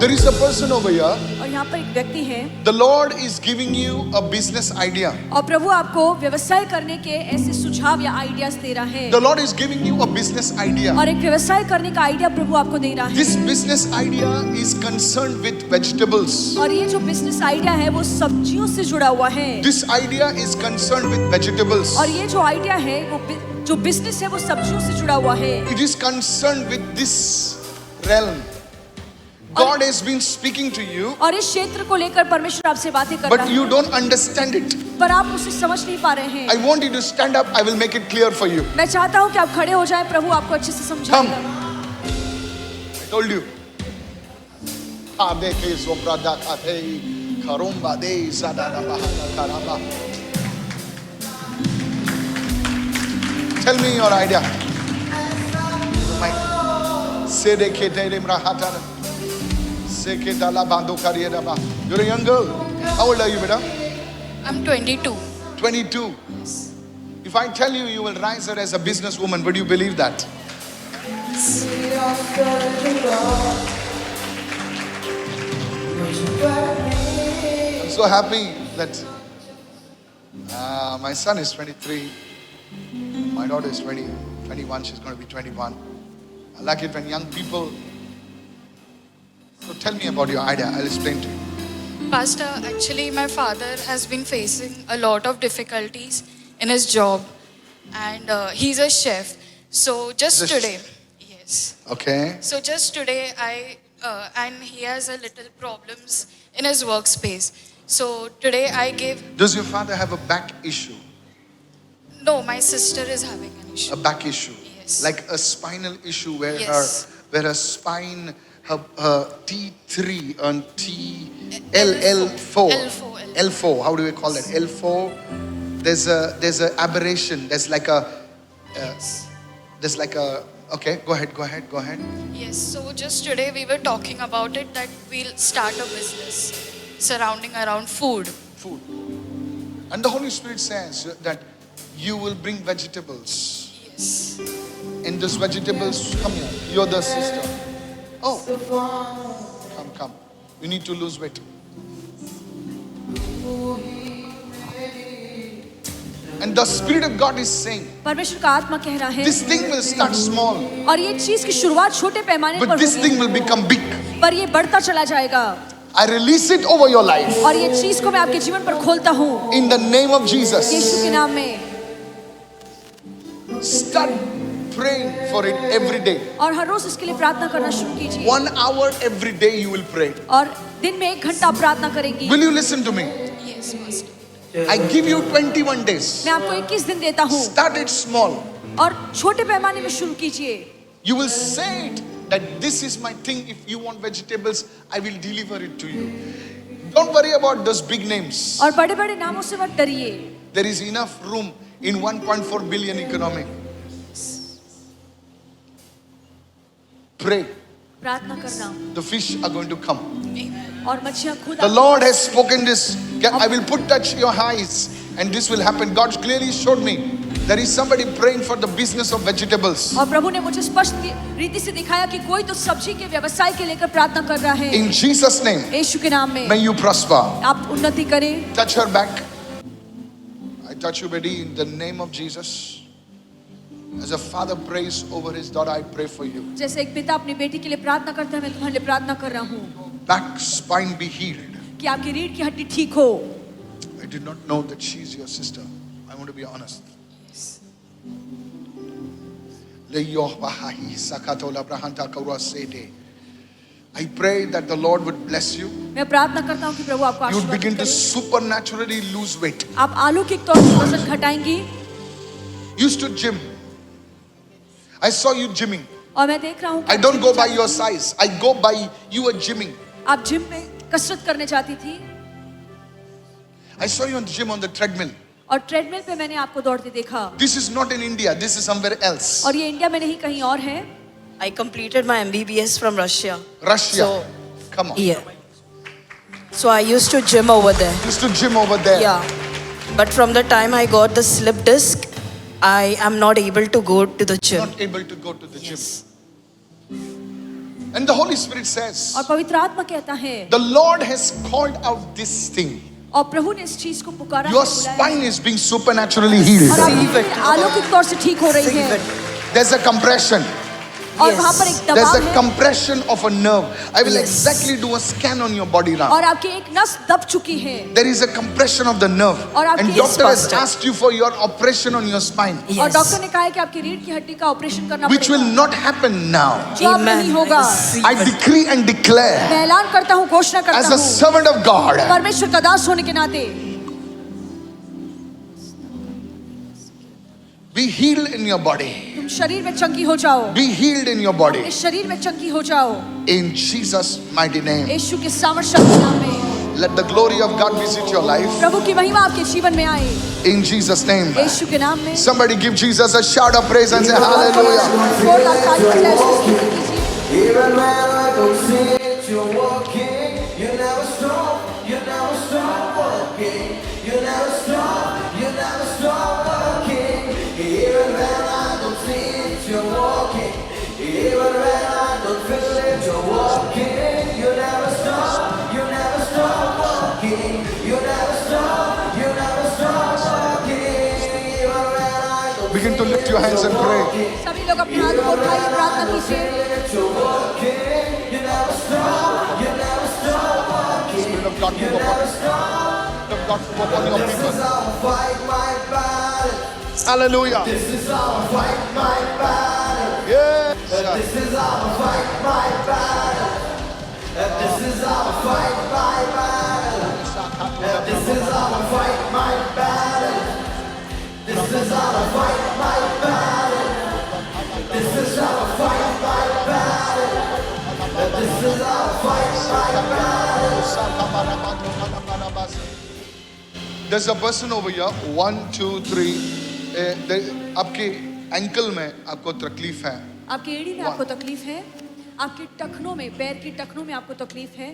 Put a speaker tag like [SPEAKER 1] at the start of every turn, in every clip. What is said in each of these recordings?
[SPEAKER 1] There is a person over here.
[SPEAKER 2] और यहाँ पर एक व्यक्ति है.
[SPEAKER 1] The Lord is giving you a business idea.
[SPEAKER 2] और प्रभु आपको व्यवसाय करने के ऐसे सुझाव या आइडियाज दे रहा है.
[SPEAKER 1] The Lord is giving you a business idea.
[SPEAKER 2] और एक व्यवसाय करने का आइडिया प्रभु आपको दे रहा है.
[SPEAKER 1] This business idea is concerned with vegetables.
[SPEAKER 2] और ये जो बिजनेस आइडिया है वो सब्जियों से जुड़ा हुआ है.
[SPEAKER 1] This idea is concerned with vegetables.
[SPEAKER 2] और ये जो आइडिया है वो जो बिजनेस है वो सब्जियों से जुड़ा हुआ है.
[SPEAKER 1] It is concerned with this realm. God has been speaking to you,
[SPEAKER 2] और इस क्षेत्र को लेकर परमेश्वर आपसे बातें कर रहा
[SPEAKER 1] but
[SPEAKER 2] है.
[SPEAKER 1] you don't understand it.
[SPEAKER 2] पर आप उसे समझ नहीं पा रहे हैं.
[SPEAKER 1] I want you to stand up. I will make it clear for you.
[SPEAKER 2] मैं चाहता हूँ कि आप खड़े हो जाएं. प्रभु आपको अच्छे से समझाएगा.
[SPEAKER 1] I told you. Adeke zobrada katei karumba dei zadada bahata karamba. Tell me your idea. Sedeke terimra hatara. Seke dala bando kariyera ba. You're a young girl. How old are you, beta?
[SPEAKER 3] I'm 22.
[SPEAKER 1] 22. If I tell you you will rise her as a businesswoman, would you believe that? I'm so happy that my son is 23, my daughter is 21, she's going to be 21. I like it when young people. So tell me about your idea, I'll explain to you.
[SPEAKER 3] Pastor, actually my father has been facing a lot of difficulties in his job and he's a chef. So just
[SPEAKER 1] He's a
[SPEAKER 3] today, yes.
[SPEAKER 1] Okay.
[SPEAKER 3] So just today and he has a little problems in his workspace. So today I gave,
[SPEAKER 1] Does your father have a back issue?
[SPEAKER 3] no, my sister is having an issue.
[SPEAKER 1] A back issue?
[SPEAKER 3] Yes.
[SPEAKER 1] Like a spinal issue where
[SPEAKER 3] Yes.
[SPEAKER 1] her spine, her T3 and L4. L4. How do we call it? L4. There's a aberration. There's like a.
[SPEAKER 3] Yes.
[SPEAKER 1] There's like a. Okay, go ahead.
[SPEAKER 3] Yes, so just today we were talking about it that we'll start a business surrounding around food.
[SPEAKER 1] Food. And the Holy Spirit says that you will bring vegetables.
[SPEAKER 3] Yes.
[SPEAKER 1] In this vegetables, come here. You're the sister. Oh, come. You need to lose weight. And the Spirit of God is saying,
[SPEAKER 2] परमेश्वर का आत्मा कह रहा है
[SPEAKER 1] this thing will start small,
[SPEAKER 2] और ये चीज की शुरुआत छोटे पैमाने
[SPEAKER 1] but
[SPEAKER 2] पर
[SPEAKER 1] this thing
[SPEAKER 2] होगी
[SPEAKER 1] will become big.
[SPEAKER 2] पर ये बढ़ता चला जाएगा.
[SPEAKER 1] I release it over your life
[SPEAKER 2] और ये चीज को मैं आपके जीवन पर खोलता हूँ
[SPEAKER 1] in the name of Jesus.
[SPEAKER 2] यीशु के नाम में.
[SPEAKER 1] Start praying for it every day.
[SPEAKER 2] और हर रोज इसके लिए प्रार्थना करना शुरू कीजिए.
[SPEAKER 1] 1 hour every day you will pray.
[SPEAKER 2] और दिन में 1 घंटा आप प्रार्थना करेंगी.
[SPEAKER 1] Will you listen to me?
[SPEAKER 3] Yes, Pastor.
[SPEAKER 1] I give you 21 days.
[SPEAKER 2] मैं आपको 21 दिन देता हूँ
[SPEAKER 1] Start it small.
[SPEAKER 2] और छोटे पैमाने में शुरू कीजिए.
[SPEAKER 1] You will say it that this is my thing. If you want vegetables, I will deliver it to you. Don't worry about those big names.
[SPEAKER 2] और बड़े बड़े नामों से मत डरिए.
[SPEAKER 1] There is enough room in 1.4 billion economy. Pray.
[SPEAKER 2] प्रार्थना करना
[SPEAKER 1] The fish are going to come.
[SPEAKER 2] और मच्छियाँ खुद
[SPEAKER 1] The Lord has spoken this. I will touch your eyes and this will happen. God clearly showed me. There is somebody praying for the business of vegetables.
[SPEAKER 2] और प्रभु ने मुझे स्पष्ट रीति से दिखाया कि कोई तो सब्जी के व्यवसाय के लेकर प्रार्थना कर रहा है.
[SPEAKER 1] In Jesus' name,
[SPEAKER 2] यीशु के नाम में
[SPEAKER 1] may you prosper.
[SPEAKER 2] आप उन्नति करें.
[SPEAKER 1] Touch her back. I touch you, Betty, in the name of Jesus. As a father prays over his daughter, I pray for you.
[SPEAKER 2] जैसे एक पिता अपनी बेटी के लिए प्रार्थना करता है, मैं तुम्हारे लिए प्रार्थना कर रहा हूँ
[SPEAKER 1] Back spine be healed.
[SPEAKER 2] कि आपकी रीढ़ की हड्डी ठीक हो.
[SPEAKER 1] I did not know that she is your sister. I want to be honest. I pray that the Lord would bless you.
[SPEAKER 2] मैं प्रार्थना करता हूँ कि प्रभु आपको
[SPEAKER 1] You would
[SPEAKER 2] आशीर्वाद
[SPEAKER 1] begin to
[SPEAKER 2] करे.
[SPEAKER 1] supernaturally lose weight.
[SPEAKER 2] आप अलौकिक तौर पर वजन घटाएंगी.
[SPEAKER 1] Used to gym. I saw you gymming.
[SPEAKER 2] और मैं देख रहा हूँ
[SPEAKER 1] I don't go by your size. I go by you are gymming.
[SPEAKER 2] आप जिम में कसरत करने जाती थी
[SPEAKER 1] I saw you on the gym on the treadmill.
[SPEAKER 2] और ट्रेडमिल पे मैंने आपको दौड़ते देखा.
[SPEAKER 1] This is not in India. This is somewhere else.
[SPEAKER 2] और ये इंडिया में नहीं कहीं और है.
[SPEAKER 4] I completed my MBBS from Russia.
[SPEAKER 1] Russia.
[SPEAKER 4] So,
[SPEAKER 1] Come on.
[SPEAKER 4] yeah. So I used to gym over there.
[SPEAKER 1] Used to gym over there.
[SPEAKER 4] Yeah. But from the time I got the slip disc, I am not able to go to the gym.
[SPEAKER 1] Not able to go to the gym. And the Holy Spirit says,
[SPEAKER 2] और पवित्र आत्मा कहता है,
[SPEAKER 1] the Lord has called out this thing.
[SPEAKER 2] और प्रभु ने इस चीज को पुकारा है,
[SPEAKER 1] Your
[SPEAKER 2] बुलाया है।
[SPEAKER 1] spine is being supernaturally
[SPEAKER 2] और
[SPEAKER 1] healed.
[SPEAKER 2] आपकी
[SPEAKER 4] Receive it.
[SPEAKER 2] पीठ अलौकिक तौर से ठीक हो रही
[SPEAKER 4] Receive
[SPEAKER 2] है।
[SPEAKER 4] it.
[SPEAKER 1] There's a compression.
[SPEAKER 2] और
[SPEAKER 4] Yes.
[SPEAKER 2] वहाँ पर एक
[SPEAKER 1] There's
[SPEAKER 2] दबाव
[SPEAKER 1] a
[SPEAKER 2] है
[SPEAKER 1] compression of a nerve. I will
[SPEAKER 4] Yes.
[SPEAKER 1] exactly do a scan on your body now.
[SPEAKER 2] और आपकी एक नस दब चुकी है।
[SPEAKER 1] There is a compression of the nerve.
[SPEAKER 2] और आपकी-
[SPEAKER 1] And
[SPEAKER 2] Yes,
[SPEAKER 1] doctor has
[SPEAKER 4] Pastor.
[SPEAKER 1] asked you for your operation on your spine,
[SPEAKER 2] और
[SPEAKER 4] Yes.
[SPEAKER 2] डॉक्टर ने कहा है कि आपकी रीढ़ की हड्डी का ऑपरेशन करना
[SPEAKER 1] which will
[SPEAKER 2] पड़ेगा,
[SPEAKER 1] not happen now.
[SPEAKER 2] जो अब
[SPEAKER 4] Amen.
[SPEAKER 2] नहीं होगा।
[SPEAKER 4] Receive
[SPEAKER 1] I
[SPEAKER 4] it.
[SPEAKER 1] decree and declare,
[SPEAKER 2] मैं ऐलान करता हूँ, घोषणा
[SPEAKER 1] as
[SPEAKER 2] करता
[SPEAKER 1] a
[SPEAKER 2] हूँ,
[SPEAKER 1] servant of God,
[SPEAKER 2] परमेश्वर का दास होने के नाते
[SPEAKER 1] be healed in your body.
[SPEAKER 2] तुम शरीर में चंगी हो जाओ,
[SPEAKER 1] Be healed in your body.
[SPEAKER 2] इस शरीर में चंगी हो जाओ,
[SPEAKER 1] In Jesus' mighty name.
[SPEAKER 2] यीशु के सामर्थ्य के नाम में।
[SPEAKER 1] Let the glory of God visit your life.
[SPEAKER 2] प्रभु की महिमा आपके जीवन में आए,
[SPEAKER 1] In Jesus' name.
[SPEAKER 2] यीशु के नाम में।
[SPEAKER 1] Somebody give Jesus a shout of praise and say hallelujah.
[SPEAKER 2] जोरदार ताली बजाएं, उसकी स्तुति कीजिए।
[SPEAKER 5] Even when I don't see it, you're walking. You never stop. You never stop walking. You never stop. You never stop walking. Even when I don't see it, you're walking. Even when I don't feel it, you're walking. You never stop. You never stop walking. You never stop. You never stop walking. Even when I don't
[SPEAKER 1] Begin to lift your hands and pray.
[SPEAKER 2] सभी लोग अपने हाथों को उठाइए, प्रार्थना कीजिए।
[SPEAKER 1] Spirit of God move upon. Spirit of God move upon your people. Hallelujah. This is how I fight my battle. Yes. This is how I fight my battle. This is how I fight my battle. This is how I fight my battle. This is how I fight my battle. This is how I fight my battle. This is how I fight my battle. There's a person over here. 1, 2, 3. आपके ankle में आपको तकलीफ है.
[SPEAKER 2] आपकी एड़ी में आपको तकलीफ है, आपके टखनों में, पैर की टखनों में आपको तकलीफ है,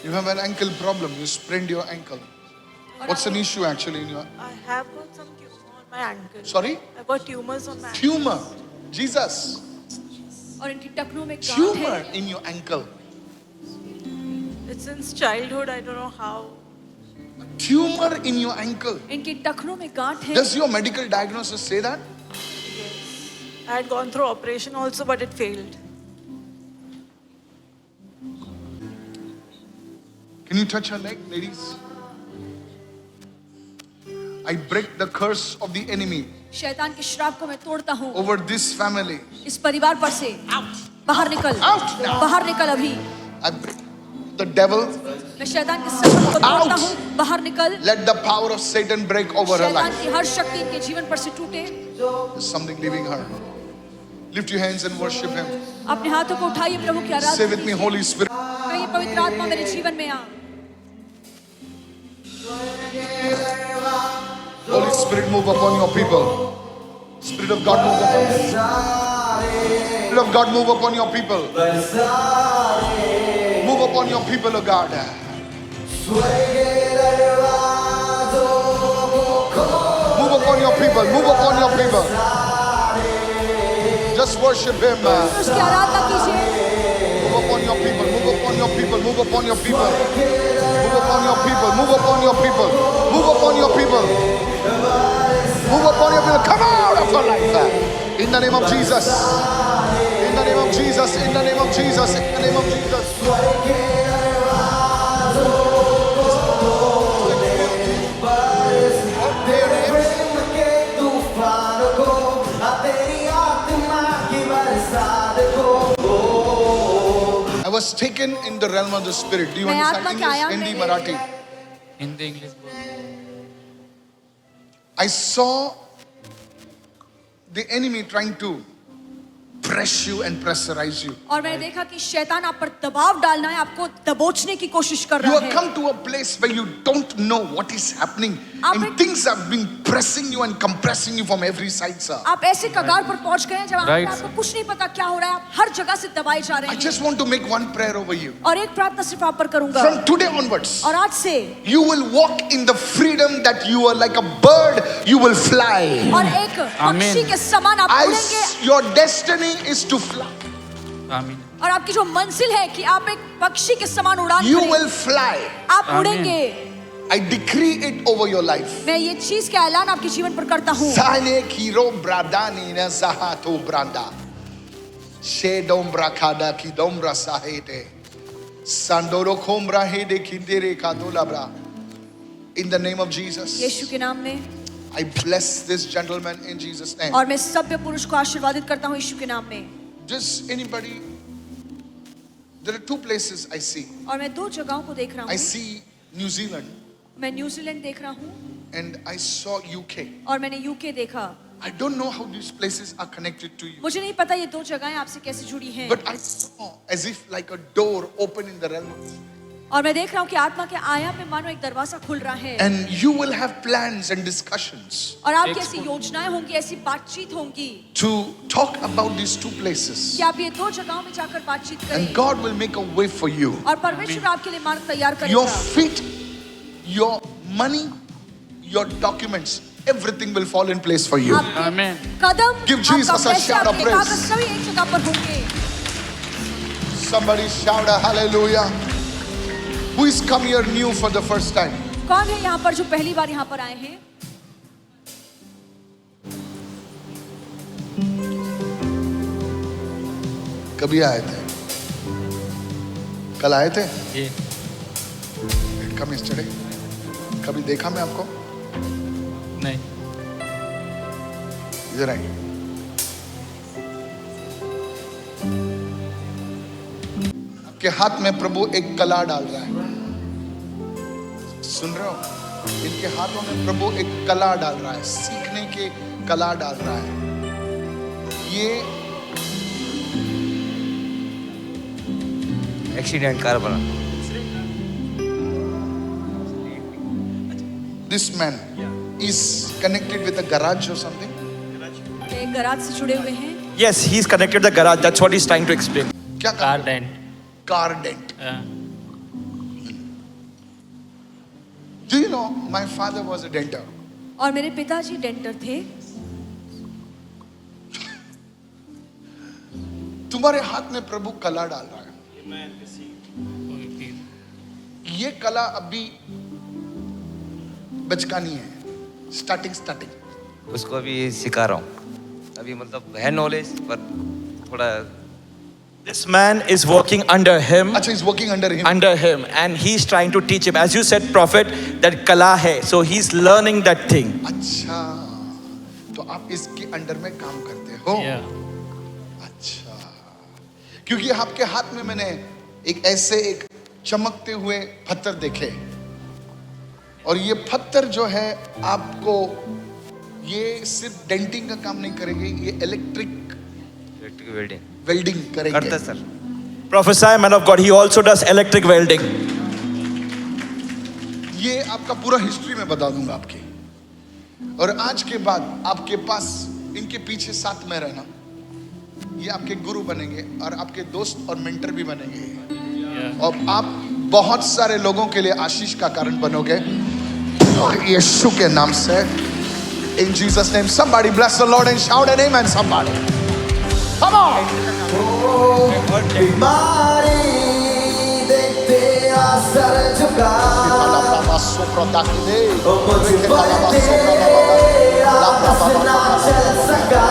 [SPEAKER 1] You have an ankle problem. You sprained your ankle. What's an issue actually in your?
[SPEAKER 6] I have got some tumor on my ankle.
[SPEAKER 1] Sorry?
[SPEAKER 6] I've got tumors on my ankle.
[SPEAKER 1] Tumor. Jesus.
[SPEAKER 2] और इनकी टखनों में गांठ
[SPEAKER 1] Tumor
[SPEAKER 2] है।
[SPEAKER 1] in your ankle.
[SPEAKER 6] It's since childhood, I don't know how.
[SPEAKER 1] Tumor in your ankle.
[SPEAKER 2] इनकी टखनों में गांठ है।
[SPEAKER 1] Does your medical diagnosis say that?
[SPEAKER 6] Yes. I had gone through operation also, but it failed.
[SPEAKER 1] Can you touch her leg, ladies? I break the curse of the enemy
[SPEAKER 2] शैतान के श्राप को मैं तोड़ता हूँ,
[SPEAKER 1] over this family.
[SPEAKER 2] इस परिवार पर से बाहर निकल,
[SPEAKER 1] Out now.
[SPEAKER 2] बाहर निकल अभी।
[SPEAKER 1] I break the devil.
[SPEAKER 2] मैं शैतान के संकट को तोड़ता
[SPEAKER 1] Out.
[SPEAKER 2] हूँ, बाहर निकल।
[SPEAKER 1] Let the power of Satan break over her
[SPEAKER 2] शैतान
[SPEAKER 1] life.
[SPEAKER 2] की हर शक्ति इनके जीवन पर से टूटे।
[SPEAKER 1] There's something leaving her. Lift your hands and worship him.
[SPEAKER 2] अपने हाथों को उठाइए, प्रभु की
[SPEAKER 1] Say
[SPEAKER 2] आराधना
[SPEAKER 1] with me,
[SPEAKER 2] कीजिए।
[SPEAKER 1] Holy Spirit.
[SPEAKER 2] कहिए, पवित्र आत्मा मेरे जीवन में आ।
[SPEAKER 1] Holy Spirit, move upon your people. Spirit of God, move upon them. Spirit of God, move upon your people. Move upon your people, O God. Move upon your people. Move upon your people. Just worship Him.
[SPEAKER 2] उसकी आराधना कीजिए।
[SPEAKER 1] Move upon your people. Move upon your people. Move upon your people. Move upon your people. Move upon your people. Move upon your people. Move upon your people. Come out of her life. In the name of Jesus. In the name of Jesus. In the name of Jesus. In the name of Jesus. I was taken in the realm of the spirit. Do you
[SPEAKER 2] मैं
[SPEAKER 1] understand
[SPEAKER 2] आत्मा के आयाम
[SPEAKER 1] English,
[SPEAKER 2] में
[SPEAKER 1] Hindi,
[SPEAKER 2] गई।
[SPEAKER 1] Marathi?
[SPEAKER 7] Hindi English बोल
[SPEAKER 1] I saw the enemy trying to press you and pressurize you.
[SPEAKER 2] और मैंने देखा कि शैतान आप पर दबाव डालना है, आपको दबोचने की कोशिश कर
[SPEAKER 1] You
[SPEAKER 2] रहा
[SPEAKER 1] have
[SPEAKER 2] है।
[SPEAKER 1] come to a place where you don't know what is happening, and things have been pressing you and compressing you from every side, sir.
[SPEAKER 2] आप ऐसे कगार पर पहुंच गए हैं जब
[SPEAKER 7] Right.
[SPEAKER 2] आपको कुछ नहीं पता क्या हो रहा है, आप हर जगह से दबाए जा रहे
[SPEAKER 1] I
[SPEAKER 2] हैं।
[SPEAKER 1] just want to make one prayer over you.
[SPEAKER 2] और एक प्रार्थना सिर्फ आप पर करूंगा।
[SPEAKER 1] From today onwards,
[SPEAKER 2] और आज से
[SPEAKER 1] you will walk in the freedom that you are like a bird, you will fly.
[SPEAKER 2] और एक पक्षी के समान आप उड़ेंगे।
[SPEAKER 1] Your destiny is to fly.
[SPEAKER 7] Amen.
[SPEAKER 2] और आपकी जो मंजिल है कि आप एक पक्षी के समान उड़ान
[SPEAKER 1] You
[SPEAKER 2] भरें।
[SPEAKER 1] will fly.
[SPEAKER 2] आप
[SPEAKER 7] Amen.
[SPEAKER 2] उड़ेंगे।
[SPEAKER 1] I decree it over your life.
[SPEAKER 2] मैं ये चीज का ऐलान आपके जीवन पर करता हूँ।
[SPEAKER 1] Sane kiro bradani na zahato branda. She dombra kada ki dombra sahete. Sandoro kombra hede kindere kadolabra. In the name of Jesus,
[SPEAKER 2] यीशु के नाम में
[SPEAKER 1] I bless this gentleman in Jesus' name.
[SPEAKER 2] और मैं सभ्य पुरुष को आशीर्वादित करता हूँ यीशु के नाम में।
[SPEAKER 1] Just anybody, there are two places I see.
[SPEAKER 2] और मैं दो जगहों को देख रहा
[SPEAKER 1] I
[SPEAKER 2] हूँ।
[SPEAKER 1] see New Zealand
[SPEAKER 2] मैं न्यूजीलैंड देख रहा हूँ
[SPEAKER 1] and I saw UK.
[SPEAKER 2] और मैंने यूके देखा।
[SPEAKER 1] I don't know how these places are connected to you,
[SPEAKER 2] मुझे नहीं पता ये दो जगहें आपसे कैसे जुड़ी हैं।
[SPEAKER 1] but I saw as if like a door open in the realm of,
[SPEAKER 2] और मैं देख रहा हूँ कि आत्मा के आया में मानो एक दरवाजा खुल रहा है।
[SPEAKER 1] and you will have plans and discussions
[SPEAKER 2] और आपकी ऐसी योजनाएं होंगी, ऐसी बातचीत होंगी
[SPEAKER 1] to talk about these two places,
[SPEAKER 2] कि आप ये दो जगहों में जाकर बातचीत
[SPEAKER 1] and
[SPEAKER 2] करें।
[SPEAKER 1] God will make a way for you.
[SPEAKER 2] और परमेश्वर आपके लिए मार्ग तैयार
[SPEAKER 1] Your
[SPEAKER 2] करेगा।
[SPEAKER 1] feet, your money, your documents, everything will fall in place for you.
[SPEAKER 2] आपके
[SPEAKER 7] Amen.
[SPEAKER 2] कदम,
[SPEAKER 1] Give Jesus
[SPEAKER 2] आपका
[SPEAKER 1] a
[SPEAKER 2] पैसा,
[SPEAKER 1] shout of
[SPEAKER 2] आपके
[SPEAKER 1] praise.
[SPEAKER 2] कागज सभी एक जगह पर होंगे।
[SPEAKER 1] Somebody shout a hallelujah. Who is come here new for the first time?
[SPEAKER 2] कौन है यहाँ पर जो पहली बार यहाँ पर आए हैं?
[SPEAKER 1] कभी आए थे? कल आए थे?
[SPEAKER 7] ये
[SPEAKER 1] Come yesterday. कभी देखा मैं आपको?
[SPEAKER 7] नहीं
[SPEAKER 1] इधर आइए। आपके हाथ में प्रभु एक कला डाल रहा है। सुन रहे हो? इनके हाथों में प्रभु एक कला डाल रहा है, सीखने के कला डाल रहा है। ये
[SPEAKER 8] एक्सीडेंट कार बना।
[SPEAKER 1] This man is connected with a garage or something.
[SPEAKER 2] एक गराज से जुड़े हुए हैं।
[SPEAKER 8] Yes, he's connected to the garage. That's what he's trying to explain.
[SPEAKER 1] क्या
[SPEAKER 7] car dent
[SPEAKER 1] car dent. Do you know my father was a denter?
[SPEAKER 2] और मेरे पिताजी denter थे।
[SPEAKER 1] तुम्हारे हाथ में प्रभु कला डाल रहा है। ये कला अभी बचकानी है, स्टार्टिंग।
[SPEAKER 8] उसको अभी सिखा रहा हूँ। अभी मतलब है नॉलेज पर थोड़ा। This man is working under him.
[SPEAKER 1] अच्छा, he's working under him.
[SPEAKER 8] Under him, and he's trying to teach him. As you said, prophet, that kala hai. So he's learning that thing.
[SPEAKER 1] अच्छा, तो आप इसके under में काम करते हो? अच्छा, क्योंकि आपके हाथ में मैंने एक चमकते हुए पत्थर देखे, और ये पत्थर जो है आपको ये सिर्फ डेंटिंग का काम नहीं करेंगे, ये इलेक्ट्रिक वेल्डिंग करेंगे।
[SPEAKER 8] करता sir. Prophesy, man of God. He also does electric welding.
[SPEAKER 1] ये आपका पूरा हिस्ट्री में बता दूंगा आपकी, और आज के बाद आपके पास इनके पीछे साथ में रहना। ये आपके गुरु बनेंगे और आपके दोस्त और मेंटर भी बनेंगे, और आप बहुत सारे लोगों के लिए आशीष का कारण बनोगे यीशु के नाम से। In Jesus name, somebody bless the Lord and shout an amen. Somebody, come on.
[SPEAKER 5] बीमारी देखते आ सर झुका, ओ मुझ पर तेरा बस ना चल सका।